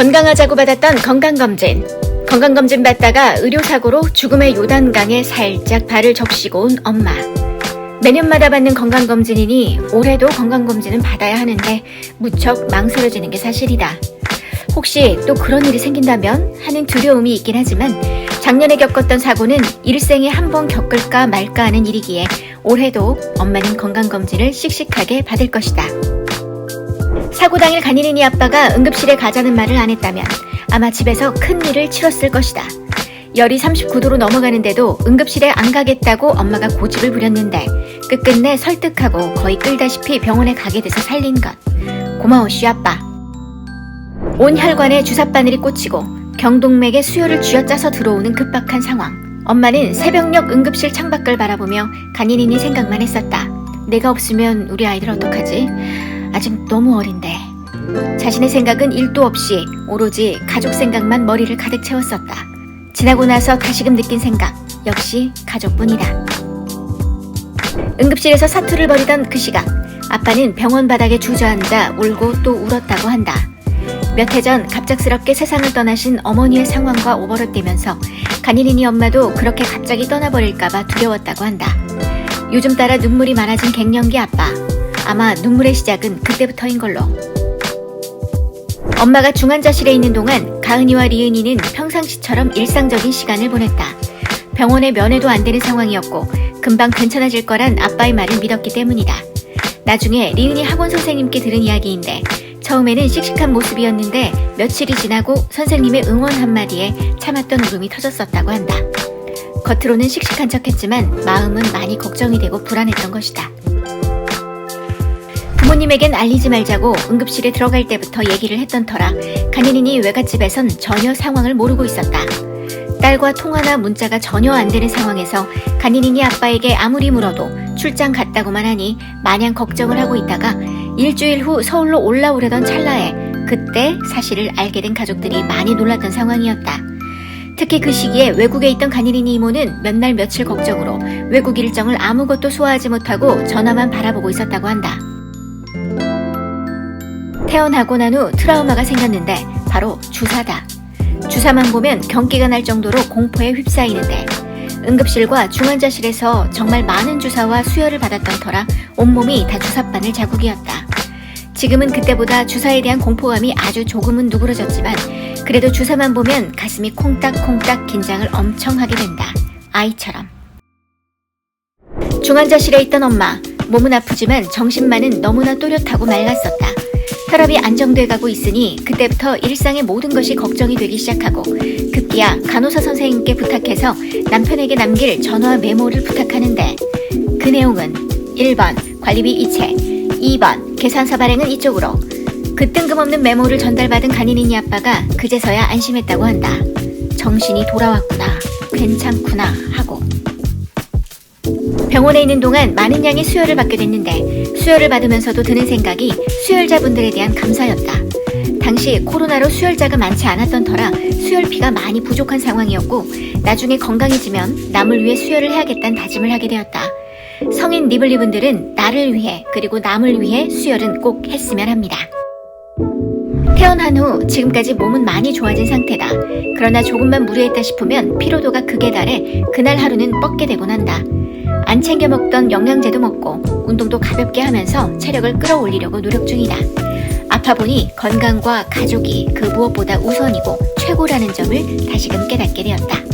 건강하자고 받았던 건강검진. 건강검진 받다가 의료사고로 죽음의 요단강에 살짝 발을 적시고 온 엄마. 매년마다 받는 건강검진이니 올해도 건강검진은 받아야 하는데 무척 망설여지는 게 사실이다. 혹시 또 그런 일이 생긴다면 하는 두려움이 있긴 하지만 작년에 겪었던 사고는 일생에 한 번 겪을까 말까 하는 일이기에 올해도 엄마는 건강검진을 씩씩하게 받을 것이다. 사고 당일 간이린이 아빠가 응급실에 가자는 말을 안 했다면 아마 집에서 큰 일을 치렀을 것이다. 열이 39도로 넘어가는데도 응급실에 안 가겠다고 엄마가 고집을 부렸는데 끝끝내 설득하고 거의 끌다시피 병원에 가게 돼서 살린 것. 고마워슈 아빠. 온 혈관에 주삿바늘이 꽂히고 경동맥에 수혈을 쥐어짜서 들어오는 급박한 상황. 엄마는 새벽녘 응급실 창밖을 바라보며 간이린이 생각만 했었다. 내가 없으면 우리 아이들 어떡하지? 아직 너무 어린데. 자신의 생각은 1도 없이 오로지 가족 생각만 머리를 가득 채웠었다. 지나고 나서 다시금 느낀 생각, 역시 가족뿐이다. 응급실에서 사투를 벌이던 그 시각, 아빠는 병원 바닥에 주저앉아 울고 또 울었다고 한다. 몇 해 전 갑작스럽게 세상을 떠나신 어머니의 상황과 오버랩되면서 간이린이 엄마도 그렇게 갑자기 떠나버릴까봐 두려웠다고 한다. 요즘 따라 눈물이 많아진 갱년기 아빠. 아마 눈물의 시작은 그때부터인 걸로. 엄마가 중환자실에 있는 동안 가은이와 리은이는 평상시처럼 일상적인 시간을 보냈다. 병원에 면회도 안 되는 상황이었고 금방 괜찮아질 거란 아빠의 말을 믿었기 때문이다. 나중에 리은이 학원 선생님께 들은 이야기인데 처음에는 씩씩한 모습이었는데 며칠이 지나고 선생님의 응원 한마디에 참았던 울음이 터졌었다고 한다. 겉으로는 씩씩한 척했지만 마음은 많이 걱정이 되고 불안했던 것이다. 부모님에겐 알리지 말자고 응급실에 들어갈 때부터 얘기를 했던 터라 간이린이 외갓집에선 전혀 상황을 모르고 있었다. 딸과 통화나 문자가 전혀 안 되는 상황에서 간이린이 아빠에게 아무리 물어도 출장 갔다고만 하니 마냥 걱정을 하고 있다가 일주일 후 서울로 올라오려던 찰나에 그때 사실을 알게 된 가족들이 많이 놀랐던 상황이었다. 특히 그 시기에 외국에 있던 간이린이 이모는 몇 날 며칠 걱정으로 외국 일정을 아무것도 소화하지 못하고 전화만 바라보고 있었다고 한다. 태어나고 난 후 트라우마가 생겼는데 바로 주사다. 주사만 보면 경기가 날 정도로 공포에 휩싸이는데 응급실과 중환자실에서 정말 많은 주사와 수혈을 받았던 터라 온몸이 다 주사바늘 자국이었다. 지금은 그때보다 주사에 대한 공포감이 아주 조금은 누그러졌지만 그래도 주사만 보면 가슴이 콩닥콩닥 긴장을 엄청 하게 된다. 아이처럼. 중환자실에 있던 엄마. 몸은 아프지만 정신만은 너무나 또렷하고 맑았었다. 혈압이 안정돼 가고 있으니 그때부터 일상의 모든 것이 걱정이 되기 시작하고 급기야 간호사 선생님께 부탁해서 남편에게 남길 전화 메모를 부탁하는데 그 내용은 1번 관리비 이체, 2번 계산서 발행은 이쪽으로. 그 뜬금없는 메모를 전달받은 간이린이 아빠가 그제서야 안심했다고 한다. 정신이 돌아왔구나, 괜찮구나 하고. 병원에 있는 동안 많은 양의 수혈을 받게 됐는데 수혈을 받으면서도 드는 생각이 수혈자분들에 대한 감사였다. 당시 코로나로 수혈자가 많지 않았던 터라 수혈피가 많이 부족한 상황이었고 나중에 건강해지면 남을 위해 수혈을 해야겠다는 다짐을 하게 되었다. 성인 리블리분들은 나를 위해 그리고 남을 위해 수혈은 꼭 했으면 합니다. 태어난 후 지금까지 몸은 많이 좋아진 상태다. 그러나 조금만 무리했다 싶으면 피로도가 극에 달해 그날 하루는 뻗게 되곤 한다. 안 챙겨 먹던 영양제도 먹고 운동도 가볍게 하면서 체력을 끌어올리려고 노력 중이다. 아파 보니 건강과 가족이 그 무엇보다 우선이고 최고라는 점을 다시금 깨닫게 되었다.